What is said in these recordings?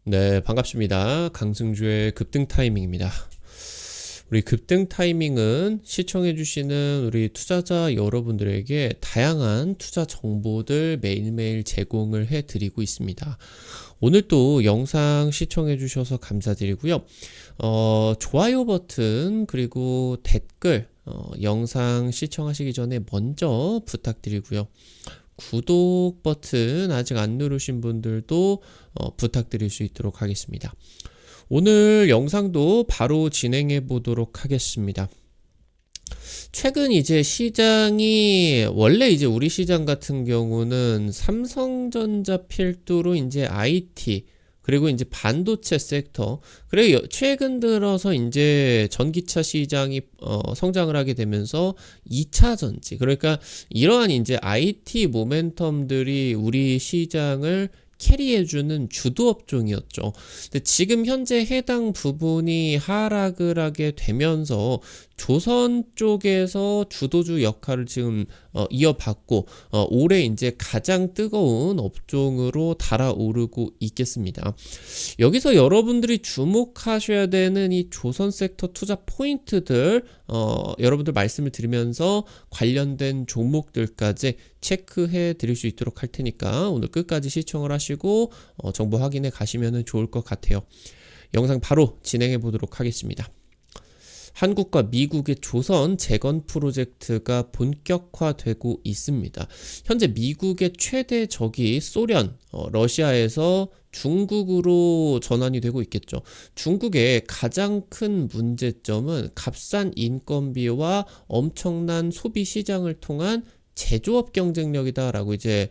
네, 반갑습니다. 강승주의 급등 타이밍입니다. 우리 급등 타이밍은 시청해주시는 우리 투자자 여러분들에게 다양한 투자 정보들 매일매일 제공을 해드리고 있습니다. 오늘 또 영상 시청해주셔서 감사드리고요. 좋아요 버튼 그리고 댓글 영상 시청하시기 전에 먼저 부탁드리고요. 구독 버튼 아직 안 누르신 분들도 부탁드릴 수 있도록 하겠습니다. 오늘 영상도 바로 진행해 보도록 하겠습니다. 최근 이제 시장이 원래 이제 우리 시장 같은 경우는 삼성전자 필두로 이제 IT 그리고 이제 반도체 섹터, 그리고 최근 들어서 이제 전기차 시장이 성장을 하게 되면서 2차 전지, 그러니까 이러한 이제 IT 모멘텀들이 우리 시장을 캐리해주는 주도 업종이었죠. 근데 지금 현재 해당 부분이 하락을 하게 되면서 조선 쪽에서 주도주 역할을 지금 이어받고 올해 이제 가장 뜨거운 업종으로 달아오르고 있겠습니다. 여기서 여러분들이 주목하셔야 되는 이 조선 섹터 투자 포인트들 여러분들 말씀을 드리면서 관련된 종목들까지 체크해 드릴 수 있도록 할 테니까 오늘 끝까지 시청을 하시고 정보 확인해 가시면 좋을 것 같아요. 영상 바로 진행해 보도록 하겠습니다. 한국과 미국의 조선 재건 프로젝트가 본격화되고 있습니다. 현재 미국의 최대 적이 소련, 러시아에서 중국으로 전환이 되고 있겠죠. 중국의 가장 큰 문제점은 값싼 인건비와 엄청난 소비 시장을 통한 제조업 경쟁력이다라고 이제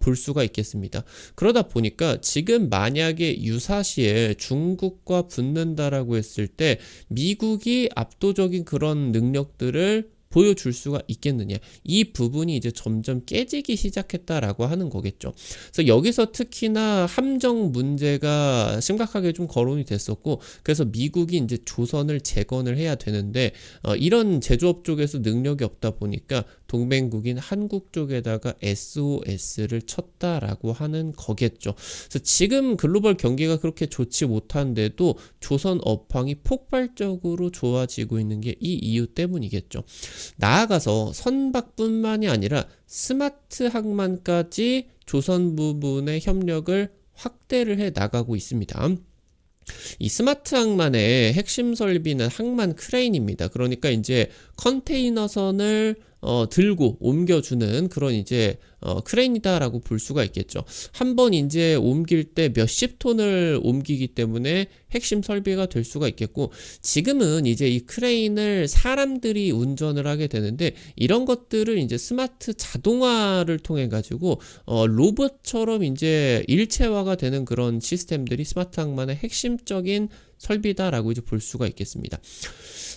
볼 수가 있겠습니다. 그러다 보니까 지금 만약에 유사시에 중국과 붙는다라고 했을 때 미국이 압도적인 그런 능력들을 보여줄 수가 있겠느냐, 이 부분이 이제 점점 깨지기 시작했다라고 하는 거겠죠. 그래서 여기서 특히나 함정 문제가 심각하게 좀 거론이 됐었고, 그래서 미국이 이제 조선을 재건을 해야 되는데 이런 제조업 쪽에서 능력이 없다 보니까 동맹국인 한국 쪽에다가 SOS를 쳤다라고 하는 거겠죠. 그래서 지금 글로벌 경기가 그렇게 좋지 못한데도 조선 업황이 폭발적으로 좋아지고 있는 게 이 이유 때문이겠죠. 나아가서 선박뿐만이 아니라 스마트 항만까지 조선 부분의 협력을 확대를 해 나가고 있습니다. 이 스마트 항만의 핵심 설비는 항만 크레인입니다. 그러니까 이제 컨테이너선을 들고 옮겨주는 그런 이제 크레인이다라고 볼 수가 있겠죠. 한번 이제 옮길 때 몇십 톤을 옮기기 때문에 핵심 설비가 될 수가 있겠고, 지금은 이제 이 크레인을 사람들이 운전을 하게 되는데 이런 것들을 이제 스마트 자동화를 통해 가지고 로봇처럼 이제 일체화가 되는 그런 시스템들이 스마트 항만의 핵심적인 설비다라고 이제 볼 수가 있겠습니다.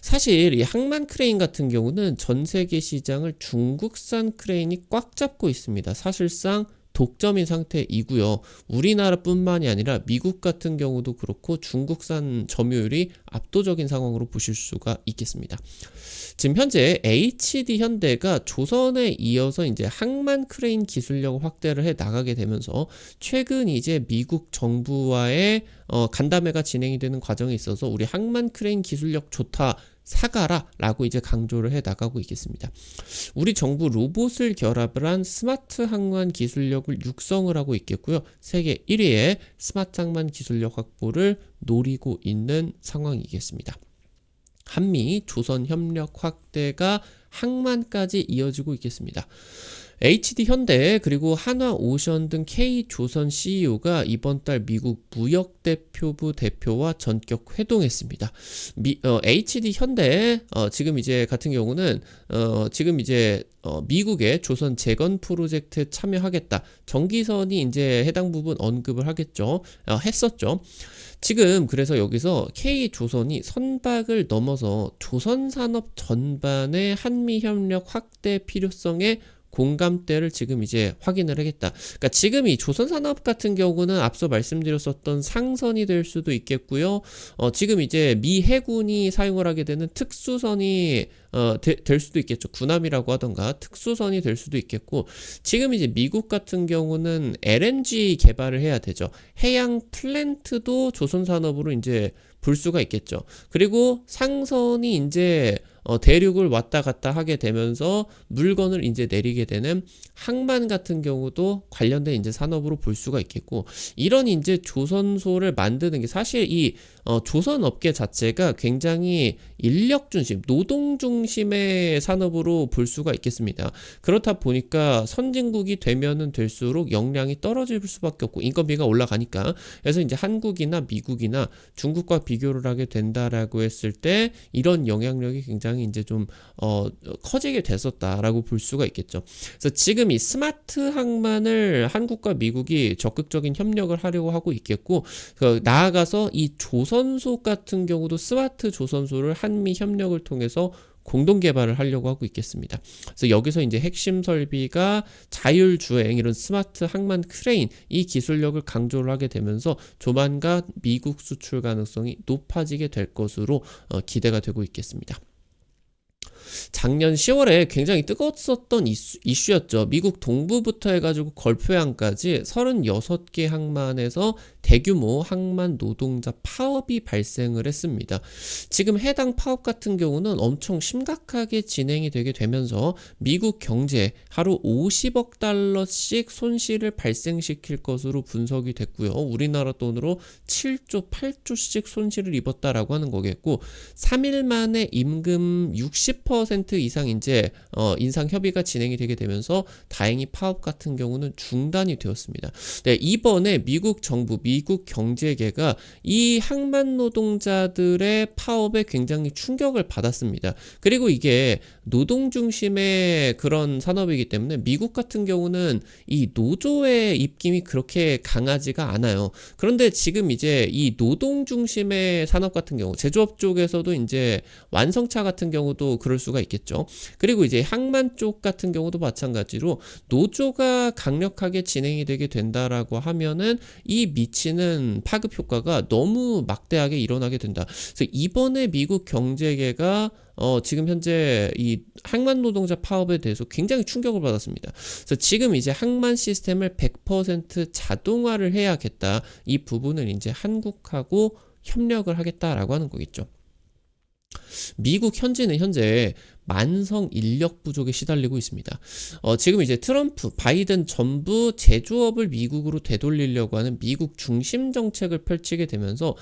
사실 이 항만 크레인 같은 경우는 전 세계 시장을 중국산 크레인이 꽉 잡고 있습니다. 사실상 독점인 상태이고요. 우리나라뿐만이 아니라 미국 같은 경우도 그렇고 중국산 점유율이 압도적인 상황으로 보실 수가 있겠습니다. 지금 현재 HD 현대가 조선에 이어서 이제 항만 크레인 기술력 확대를 해 나가게 되면서 최근 이제 미국 정부와의 간담회가 진행이 되는 과정에 있어서 우리 항만 크레인 기술력 좋다, 사가라 라고 이제 강조를 해 나가고 있겠습니다. 우리 정부 로봇을 결합을 한 스마트 항만 기술력을 육성을 하고 있겠고요. 세계 1위의 스마트 항만 기술력 확보를 노리고 있는 상황이겠습니다. 한미 조선 협력 확대가 항만까지 이어지고 있겠습니다. HD 현대 그리고 한화오션 등 K조선 CEO가 이번 달 미국 무역대표부 대표와 전격 회동했습니다. HD 현대 지금 이제 같은 경우는 지금 이제 미국의 조선 재건 프로젝트에 참여하겠다, 전기선이 이제 해당 부분 언급을 하겠죠. 했었죠. 지금 그래서 여기서 K조선이 선박을 넘어서 조선산업 전반의 한미협력 확대 필요성에 공감대를 지금 이제 확인을 하겠다. 그러니까 지금 이 조선산업 같은 경우는 앞서 말씀드렸었던 상선이 될 수도 있겠고요. 지금 이제 미 해군이 사용을 하게 되는 특수선이 될 수도 있겠죠. 군함이라고 하던가 특수선이 될 수도 있겠고, 지금 이제 미국 같은 경우는 LNG 개발을 해야 되죠. 해양 플랜트도 조선산업으로 이제 볼 수가 있겠죠. 그리고 상선이 이제 대륙을 왔다 갔다 하게 되면서 물건을 이제 내리게 되는 항만 같은 경우도 관련된 이제 산업으로 볼 수가 있겠고, 이런 이제 조선소를 만드는 게 사실 이 조선업계 자체가 굉장히 인력 중심, 노동 중심의 산업으로 볼 수가 있겠습니다. 그렇다 보니까 선진국이 되면은 될수록 역량이 떨어질 수밖에 없고 인건비가 올라가니까, 그래서 이제 한국이나 미국이나 중국과 비교를 하게 된다라고 했을 때 이런 영향력이 굉장히 이제 좀 커지게 됐었다라고 볼 수가 있겠죠. 그래서 지금 이 스마트 항만을 한국과 미국이 적극적인 협력을 하려고 하고 있겠고, 나아가서 이 조선소 같은 경우도 스마트 조선소를 한미 협력을 통해서 공동 개발을 하려고 하고 있겠습니다. 그래서 여기서 이제 핵심 설비가 자율주행 이런 스마트 항만 크레인, 이 기술력을 강조를 하게 되면서 조만간 미국 수출 가능성이 높아지게 될 것으로 기대가 되고 있겠습니다. 작년 10월에 굉장히 뜨거웠었던 이슈였죠. 미국 동부부터 해가지고 걸프해안까지 36개 항만에서 대규모 항만 노동자 파업이 발생을 했습니다. 지금 해당 파업 같은 경우는 엄청 심각하게 진행이 되게 되면서 미국 경제에 하루 50억 달러씩 손실을 발생시킬 것으로 분석이 됐고요. 우리나라 돈으로 7조, 8조씩 손실을 입었다라고 하는 거겠고, 3일 만에 임금 60% 이상 이제 인상 협의가 진행이 되게 되면서 다행히 파업 같은 경우는 중단이 되었습니다. 네, 이번에 미국 정부, 미국 경제계가 이 항만 노동자들의 파업에 굉장히 충격을 받았습니다. 그리고 이게 노동 중심의 그런 산업이기 때문에 미국 같은 경우는 이 노조의 입김이 그렇게 강하지가 않아요. 그런데 지금 이제 이 노동 중심의 산업 같은 경우, 제조업 쪽에서도 이제 완성차 같은 경우도 그럴 수가 있겠죠. 그리고 이제 항만 쪽 같은 경우도 마찬가지로 노조가 강력하게 진행이 되게 된다라고 하면은 이 미치는 파급 효과가 너무 막대하게 일어나게 된다. 그래서 이번에 미국 경제계가 지금 현재 이 항만 노동자 파업에 대해서 굉장히 충격을 받았습니다. 그래서 지금 이제 항만 시스템을 100% 자동화를 해야겠다. 이 부분을 이제 한국하고 협력을 하겠다라고 하는 거겠죠. 미국 현지는 현재 만성 인력 부족에 시달리고 있습니다. 지금 이제 트럼프, 바이든 전부 제조업을 미국으로 되돌리려고 하는 미국 중심 정책을 펼치게 되면서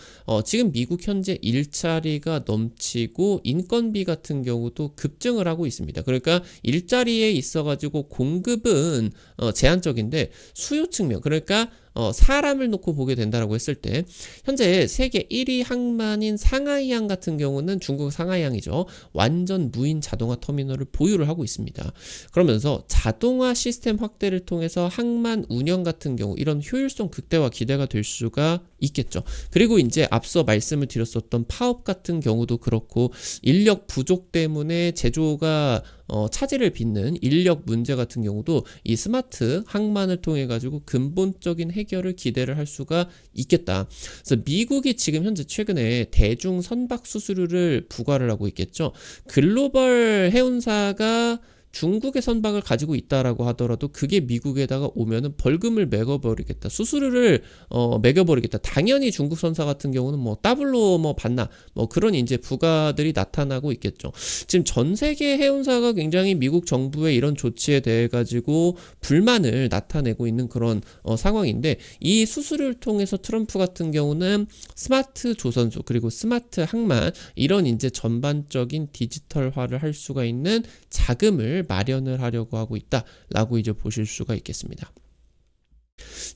지금 미국 현재 일자리가 넘치고 인건비 같은 경우도 급증을 하고 있습니다. 그러니까 일자리에 있어가지고 공급은 제한적인데 수요 측면, 그러니까 사람을 놓고 보게 된다라고 했을 때 현재 세계 1위 항만인 상하이항 같은 경우는 중국 상하이항이죠. 완전 무인 자동화 터미널을 보유를 하고 있습니다. 그러면서 자동화 시스템 확대를 통해서 항만 운영 같은 경우 이런 효율성 극대화 기대가 될 수가 있겠죠. 그리고 이제 앞서 말씀을 드렸었던 파업 같은 경우도 그렇고 인력 부족 때문에 제조가 차질을 빚는 인력 문제 같은 경우도 이 스마트 항만을 통해 가지고 근본적인 해결을 기대를 할 수가 있겠다. 그래서 미국이 지금 현재 최근에 대중 선박 수수료를 부과를 하고 있겠죠. 글로벌 해운사가 중국의 선박을 가지고 있다라고 하더라도 그게 미국에다가 오면은 벌금을 매겨버리겠다. 수수료를 매겨버리겠다. 당연히 중국 선사 같은 경우는 뭐 더블로 뭐 받나 뭐 그런 이제 부가들이 나타나고 있겠죠. 지금 전 세계 해운사가 굉장히 미국 정부의 이런 조치에 대해 가지고 불만을 나타내고 있는 그런 상황인데, 이 수수료를 통해서 트럼프 같은 경우는 스마트 조선소 그리고 스마트 항만 이런 이제 전반적인 디지털화를 할 수가 있는 자금을 마련을 하려고 하고 있다라고 이제 보실 수가 있겠습니다.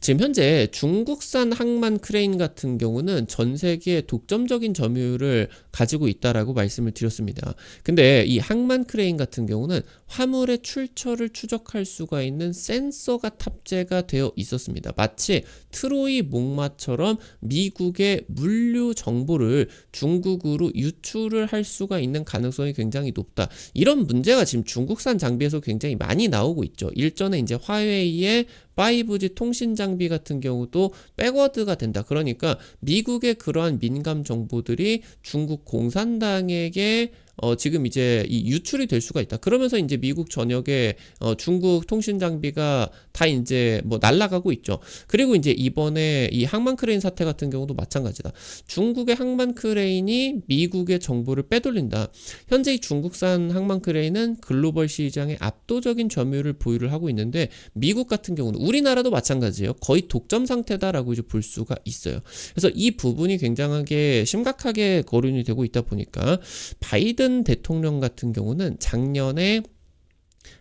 지금 현재 중국산 항만 크레인 같은 경우는 전 세계에 독점적인 점유율을 가지고 있다라고 말씀을 드렸습니다. 근데 이 항만 크레인 같은 경우는 화물의 출처를 추적할 수가 있는 센서가 탑재가 되어 있었습니다. 마치 트로이 목마처럼 미국의 물류 정보를 중국으로 유출을 할 수가 있는 가능성이 굉장히 높다. 이런 문제가 지금 중국산 장비에서 굉장히 많이 나오고 있죠. 일전에 이제 화웨이의 5G 통신 장비 같은 경우도 백워드가 된다. 그러니까 미국의 그러한 민감 정보들이 중국 공산당에게 지금 이제 이 유출이 될 수가 있다. 그러면서 이제 미국 전역에 중국 통신 장비가 다 이제 뭐 날아가고 있죠. 그리고 이제 이번에 이 항만 크레인 사태 같은 경우도 마찬가지다. 중국의 항만 크레인이 미국의 정보를 빼돌린다. 현재 이 중국산 항만 크레인은 글로벌 시장에 압도적인 점유율을 보유를 하고 있는데 미국 같은 경우는 우리나라도 마찬가지예요. 거의 독점 상태다라고 이제 볼 수가 있어요. 그래서 이 부분이 굉장하게 심각하게 거론이 되고 있다 보니까 바이든 대통령 같은 경우는 작년에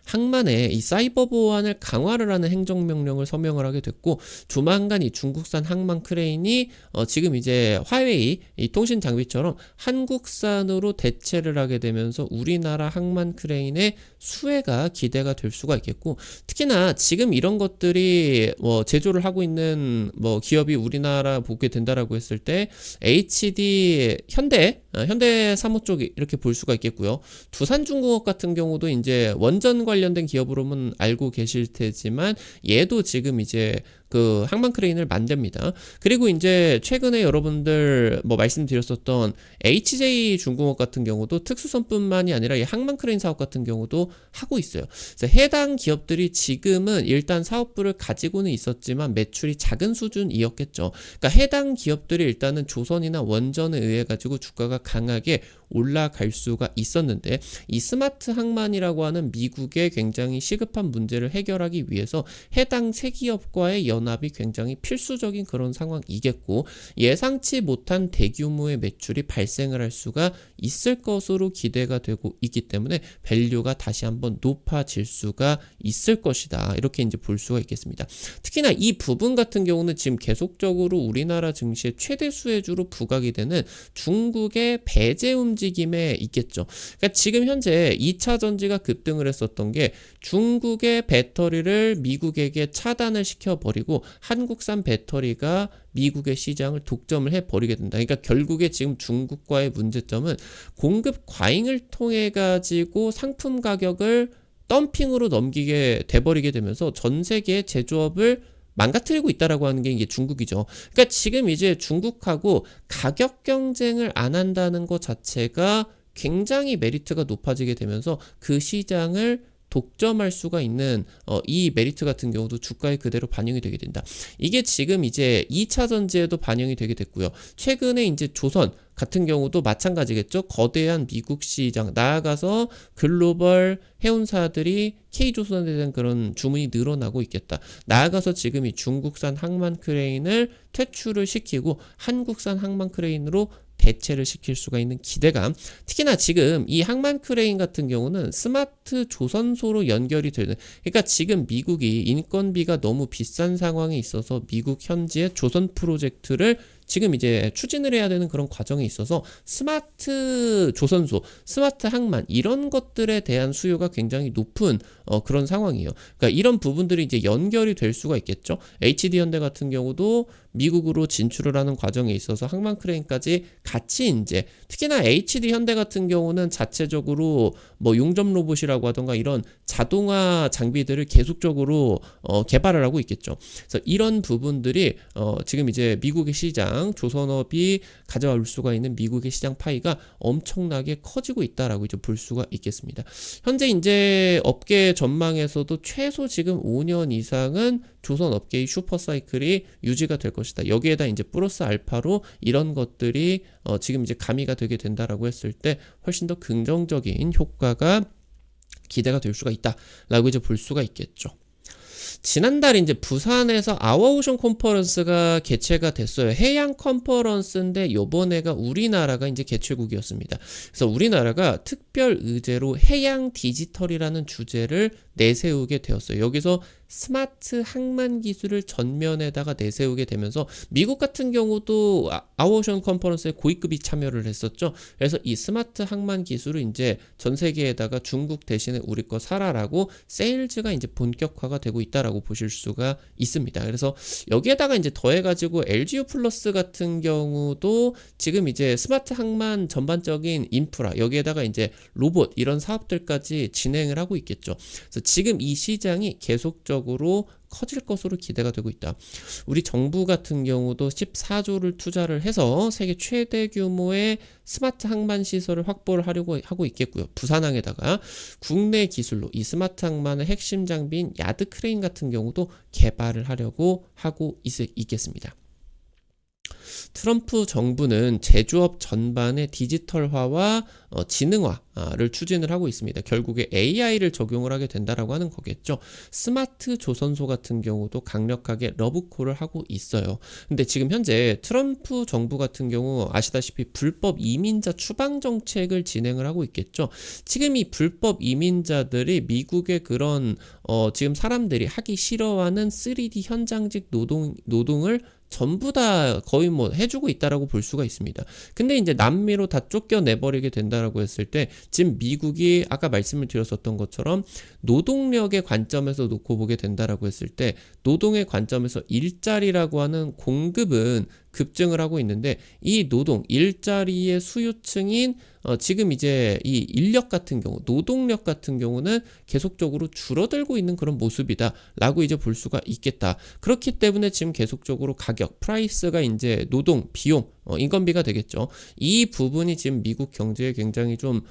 항만에 이 사이버 보안을 강화를 하는 행정명령을 서명을 하게 됐고 조만간 이 중국산 항만 크레인이 지금 이제 화웨이 이 통신 장비처럼 한국산으로 대체를 하게 되면서 우리나라 항만 크레인의 수혜가 기대가 될 수가 있겠고 특히나 지금 이런 것들이 제조를 하고 있는 기업이 우리나라 보게 된다라고 했을 때 HD 현대 사무 쪽 이렇게 볼 수가 있겠고요. 두산중공업 같은 경우도 이제 원전 관련된 기업으로는 알고 계실 테지만 얘도 지금 이제 그 항만 크레인을 만듭니다. 그리고 이제 최근에 여러분들 말씀드렸었던 HJ 중공업 같은 경우도 특수선뿐만이 아니라 이 항만 크레인 사업 같은 경우도 하고 있어요. 그래서 해당 기업들이 지금은 일단 사업부를 가지고는 있었지만 매출이 작은 수준이었겠죠. 그러니까 해당 기업들이 일단은 조선이나 원전에 의해 가지고 주가가 강하게 올라갈 수가 있었는데 이 스마트 항만이라고 하는 미국의 굉장히 시급한 문제를 해결하기 위해서 해당 세 기업과의 연합이 굉장히 필수적인 그런 상황이겠고 예상치 못한 대규모의 매출이 발생을 할 수가 있을 것으로 기대가 되고 있기 때문에 밸류가 다시 한번 높아질 수가 있을 것이다. 이렇게 이제 볼 수가 있겠습니다. 특히나 이 부분 같은 경우는 지금 계속적으로 우리나라 증시의 최대 수혜주로 부각이 되는 중국의 배제 움직임에 있겠죠. 그러니까 지금 현재 2차 전지가 급등을 했었던 게 중국의 배터리를 미국에게 차단을 시켜버리고 한국산 배터리가 미국의 시장을 독점을 해버리게 된다. 그러니까 결국에 지금 중국과의 문제점은 공급 과잉을 통해 가지고 상품 가격을 덤핑으로 넘기게 돼버리게 되면서 전 세계의 제조업을 망가뜨리고 있다라고 하는 게 이게 중국이죠. 그러니까 지금 이제 중국하고 가격 경쟁을 안 한다는 것 자체가 굉장히 메리트가 높아지게 되면서 그 시장을 독점할 수가 있는 이 메리트 같은 경우도 주가에 그대로 반영이 되게 된다. 이게 지금 이제 2차 전지에도 반영이 되게 됐고요. 최근에 이제 조선 같은 경우도 마찬가지겠죠. 거대한 미국 시장 나아가서 글로벌 해운사들이 K조선에 대한 그런 주문이 늘어나고 있겠다. 나아가서 지금 이 중국산 항만 크레인을 퇴출을 시키고 한국산 항만 크레인으로 대체를 시킬 수가 있는 기대감. 특히나 지금 이 항만 크레인 같은 경우는 스마트 조선소로 연결이 되는, 그러니까 지금 미국이 인건비가 너무 비싼 상황에 있어서 미국 현지의 조선 프로젝트를 지금 이제 추진을 해야 되는 그런 과정에 있어서 스마트 조선소, 스마트 항만 이런 것들에 대한 수요가 굉장히 높은 그런 상황이에요. 그러니까 이런 부분들이 이제 연결이 될 수가 있겠죠. HD 현대 같은 경우도 미국으로 진출을 하는 과정에 있어서 항만 크레인까지 같이 이제 특히나 HD 현대 같은 경우는 자체적으로 용접 로봇이라고 하던가 이런 자동화 장비들을 계속적으로 개발을 하고 있겠죠. 그래서 이런 부분들이 지금 이제 미국의 시장 조선업이 가져올 수가 있는 미국의 시장 파이가 엄청나게 커지고 있다라고 이제 볼 수가 있겠습니다. 현재 이제 업계 전망에서도 최소 지금 5년 이상은 조선 업계의 슈퍼 사이클이 유지가 될 것이다. 여기에다 이제 플러스 알파로 이런 것들이 지금 이제 가미가 되게 된다라고 했을 때 훨씬 더 긍정적인 효과가 기대가 될 수가 있다라고 이제 볼 수가 있겠죠. 지난달 이제 부산에서 아워오션 컨퍼런스가 개최가 됐어요. 해양 컨퍼런스인데 요번에가 우리나라가 이제 개최국이었습니다. 그래서 우리나라가 특별 의제로 해양 디지털이라는 주제를 내세우게 되었어요. 여기서 스마트 항만 기술을 전면에다가 내세우게 되면서 미국 같은 경우도 아오션 컨퍼런스에 고위급이 참여를 했었죠. 그래서 이 스마트 항만 기술을 이제 전 세계에다가 중국 대신에 우리 거 사라라고 세일즈가 이제 본격화가 되고 있다라고 보실 수가 있습니다. 그래서 여기에다가 이제 더해가지고 LGU 플러스 같은 경우도 지금 이제 스마트 항만 전반적인 인프라 여기에다가 이제 로봇 이런 사업들까지 진행을 하고 있겠죠. 그래서 지금 이 시장이 계속적으로 커질 것으로 기대가 되고 있다. 우리 정부 같은 경우도 14조를 투자를 해서 세계 최대 규모의 스마트 항만 시설을 확보를 하려고 하고 있겠고요. 부산항에다가 국내 기술로 이 스마트 항만의 핵심 장비인 야드 크레인 같은 경우도 개발을 하려고 하고 있겠습니다. 트럼프 정부는 제조업 전반의 디지털화와 지능화를 추진을 하고 있습니다. 결국에 AI를 적용을 하게 된다라고 하는 거겠죠. 스마트 조선소 같은 경우도 강력하게 러브콜을 하고 있어요. 근데 지금 현재 트럼프 정부 같은 경우 아시다시피 불법 이민자 추방 정책을 진행을 하고 있겠죠. 지금 이 불법 이민자들이 미국의 그런 지금 사람들이 하기 싫어하는 3D 현장직 노동을 전부 다 거의 뭐 해주고 있다라고 볼 수가 있습니다. 근데 이제 남미로 다 쫓겨내버리게 된다라고 했을 때 지금 미국이 아까 말씀을 드렸었던 것처럼 노동력의 관점에서 놓고 보게 된다라고 했을 때 노동의 관점에서 일자리라고 하는 공급은 급증을 하고 있는데 이 노동, 일자리의 수요층인 지금 이제 이 인력 같은 경우, 노동력 같은 경우는 계속적으로 줄어들고 있는 그런 모습이다 라고 이제 볼 수가 있겠다. 그렇기 때문에 지금 계속적으로 가격, 프라이스가 이제 노동, 비용, 인건비가 되겠죠. 이 부분이 지금 미국 경제에 굉장히 좀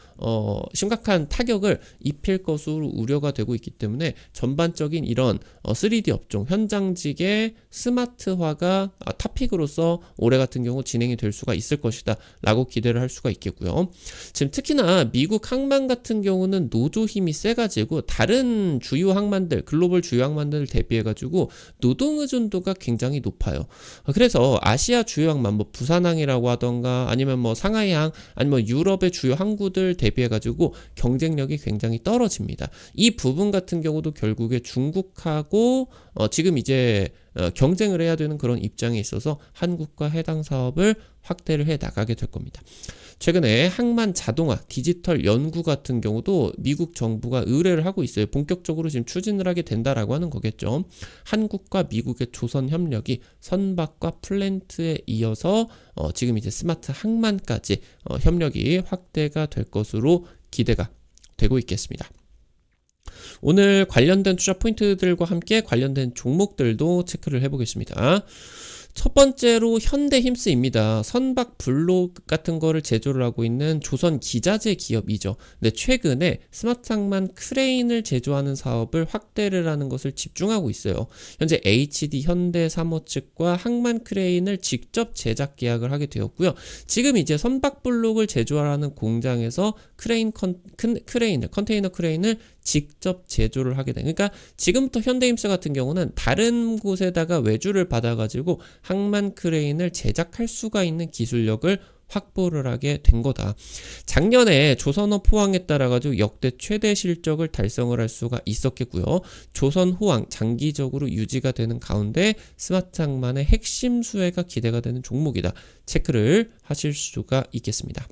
심각한 타격을 입힐 것으로 우려가 되고 있기 때문에 전반적인 이런 3D 업종, 현장직의 스마트화가 탑픽으로서 올해 같은 경우 진행이 될 수가 있을 것이다 라고 기대를 할 수가 있겠고요. 지금 특히나 미국 항만 같은 경우는 노조 힘이 세가지고 다른 주요 항만들, 글로벌 주요 항만들을 대비해가지고 노동 의존도가 굉장히 높아요. 그래서 아시아 주요 항만, 뭐 부산항이라고 하던가 아니면 뭐 상하이항 아니면 유럽의 주요 항구들 대비해가지고 경쟁력이 굉장히 떨어집니다. 이 부분 같은 경우도 결국에 중국하고 지금 이제 경쟁을 해야 되는 그런 입장에 있어서 한국과 해당 사업을 확대를 해 나가게 될 겁니다. 최근에 항만 자동화, 디지털 연구 같은 경우도 미국 정부가 의뢰를 하고 있어요. 본격적으로 지금 추진을 하게 된다라고 하는 거겠죠. 한국과 미국의 조선 협력이 선박과 플랜트에 이어서 지금 이제 스마트 항만까지 협력이 확대가 될 것으로 기대가 되고 있겠습니다. 오늘 관련된 투자 포인트들과 함께 관련된 종목들도 체크를 해보겠습니다. 첫 번째로 현대힘스입니다. 선박 블록 같은 거를 제조를 하고 있는 조선 기자재 기업이죠. 근데 최근에 스마트 항만 크레인을 제조하는 사업을 확대를 하는 것을 집중하고 있어요. 현재 HD 현대사모 측과 항만 크레인을 직접 제작 계약을 하게 되었고요. 지금 이제 선박 블록을 제조하는 공장에서 컨테이너 크레인을 직접 제조를 하게 된. 그러니까 지금부터 현대힘스 같은 경우는 다른 곳에다가 외주를 받아가지고 항만 크레인을 제작할 수가 있는 기술력을 확보를 하게 된 거다. 작년에 조선업 포항에 따라가지고 역대 최대 실적을 달성을 할 수가 있었겠고요. 조선 호황 장기적으로 유지가 되는 가운데 스마트 항만의 핵심 수혜가 기대가 되는 종목이다. 체크를 하실 수가 있겠습니다.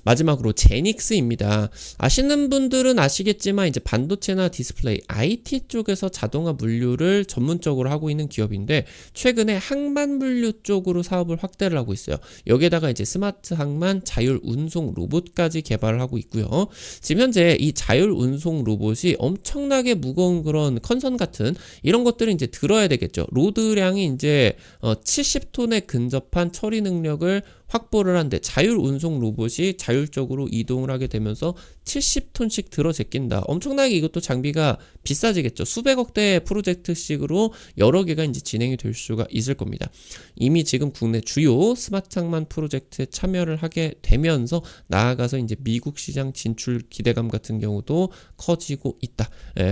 마지막으로 제닉스입니다. 아시는 분들은 아시겠지만 이제 반도체나 디스플레이, IT 쪽에서 자동화 물류를 전문적으로 하고 있는 기업인데 최근에 항만 물류 쪽으로 사업을 확대를 하고 있어요. 여기에다가 이제 스마트 항만 자율 운송 로봇까지 개발을 하고 있고요. 지금 현재 이 자율 운송 로봇이 엄청나게 무거운 그런 컨선 같은 이런 것들을 이제 들어야 되겠죠. 로드량이 이제 70톤에 근접한 처리 능력을 확보를 한데 자율 운송 로봇이 자율적으로 이동을 하게 되면서 70톤씩 들어 제낀다. 엄청나게 이것도 장비가 비싸지겠죠. 수백억 대 프로젝트식으로 여러 개가 이제 진행이 될 수가 있을 겁니다. 이미 지금 국내 주요 스마트 항만 프로젝트에 참여를 하게 되면서 나아가서 이제 미국 시장 진출 기대감 같은 경우도 커지고 있다.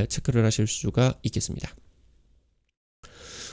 체크를 하실 수가 있겠습니다.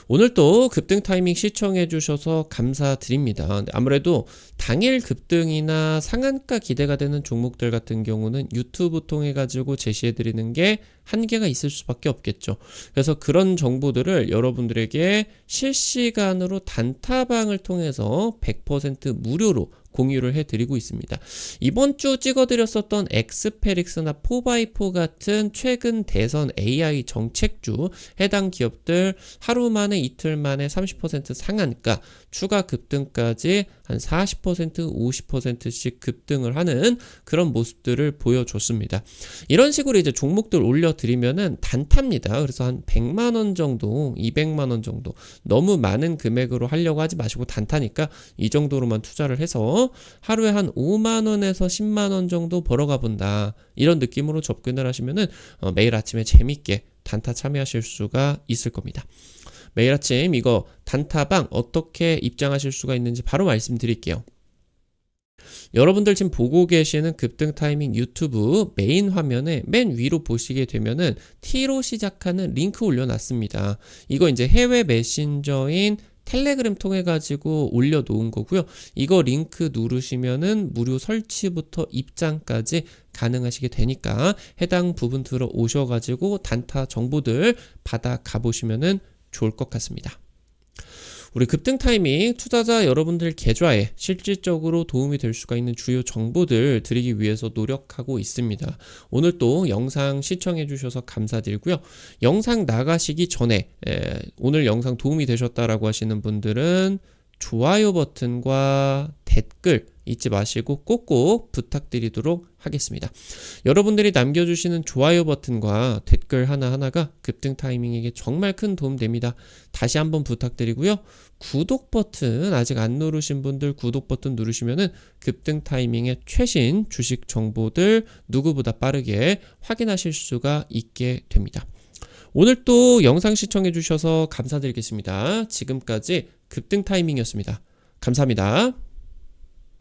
오늘 또 급등 타이밍 시청해 주셔서 감사드립니다. 아무래도 당일 급등이나 상한가 기대가 되는 종목들 같은 경우는 유튜브 통해 가지고 제시해 드리는 게 한계가 있을 수밖에 없겠죠. 그래서 그런 정보들을 여러분들에게 실시간으로 단타방을 통해서 100% 무료로 공유를 해드리고 있습니다. 이번 주 찍어드렸었던 엑스페릭스나 4x4 같은 최근 대선 AI 정책주 해당 기업들 하루 만에 이틀 만에 30% 상한가 추가 급등까지 한 40% 50%씩 급등을 하는 그런 모습들을 보여줬습니다. 이런 식으로 이제 종목들 올려드리면은 단타입니다. 그래서 한 100만원 정도 200만원 정도 너무 많은 금액으로 하려고 하지 마시고 단타니까 이 정도로만 투자를 해서 하루에 한 5만원에서 10만원 정도 벌어가 본다 이런 느낌으로 접근을 하시면은 매일 아침에 재밌게 단타 참여하실 수가 있을 겁니다. 매일 아침 이거 단타방 어떻게 입장하실 수가 있는지 바로 말씀드릴게요. 여러분들 지금 보고 계시는 급등 타이밍 유튜브 메인 화면에 맨 위로 보시게 되면은 T로 시작하는 링크 올려놨습니다. 이거 이제 해외 메신저인 텔레그램 통해 가지고 올려놓은 거고요. 이거 링크 누르시면은 무료 설치부터 입장까지 가능하시게 되니까 해당 부분 들어오셔가지고 단타 정보들 받아 가보시면은 좋을 것 같습니다. 우리 급등 타이밍 투자자 여러분들 계좌에 실질적으로 도움이 될 수가 있는 주요 정보들 드리기 위해서 노력하고 있습니다. 오늘 또 영상 시청해 주셔서 감사드리고요. 영상 나가시기 전에 오늘 영상 도움이 되셨다라고 하시는 분들은 좋아요 버튼과 댓글 잊지 마시고 꼭꼭 부탁드리도록 하겠습니다. 여러분들이 남겨주시는 좋아요 버튼과 댓글 하나하나가 급등 타이밍에게 정말 큰 도움 됩니다. 다시 한번 부탁드리고요. 구독 버튼 아직 안 누르신 분들 구독 버튼 누르시면은 급등 타이밍의 최신 주식 정보들 누구보다 빠르게 확인하실 수가 있게 됩니다. 오늘 또 영상 시청해 주셔서 감사드리겠습니다. 지금까지 급등 타이밍이었습니다. 감사합니다.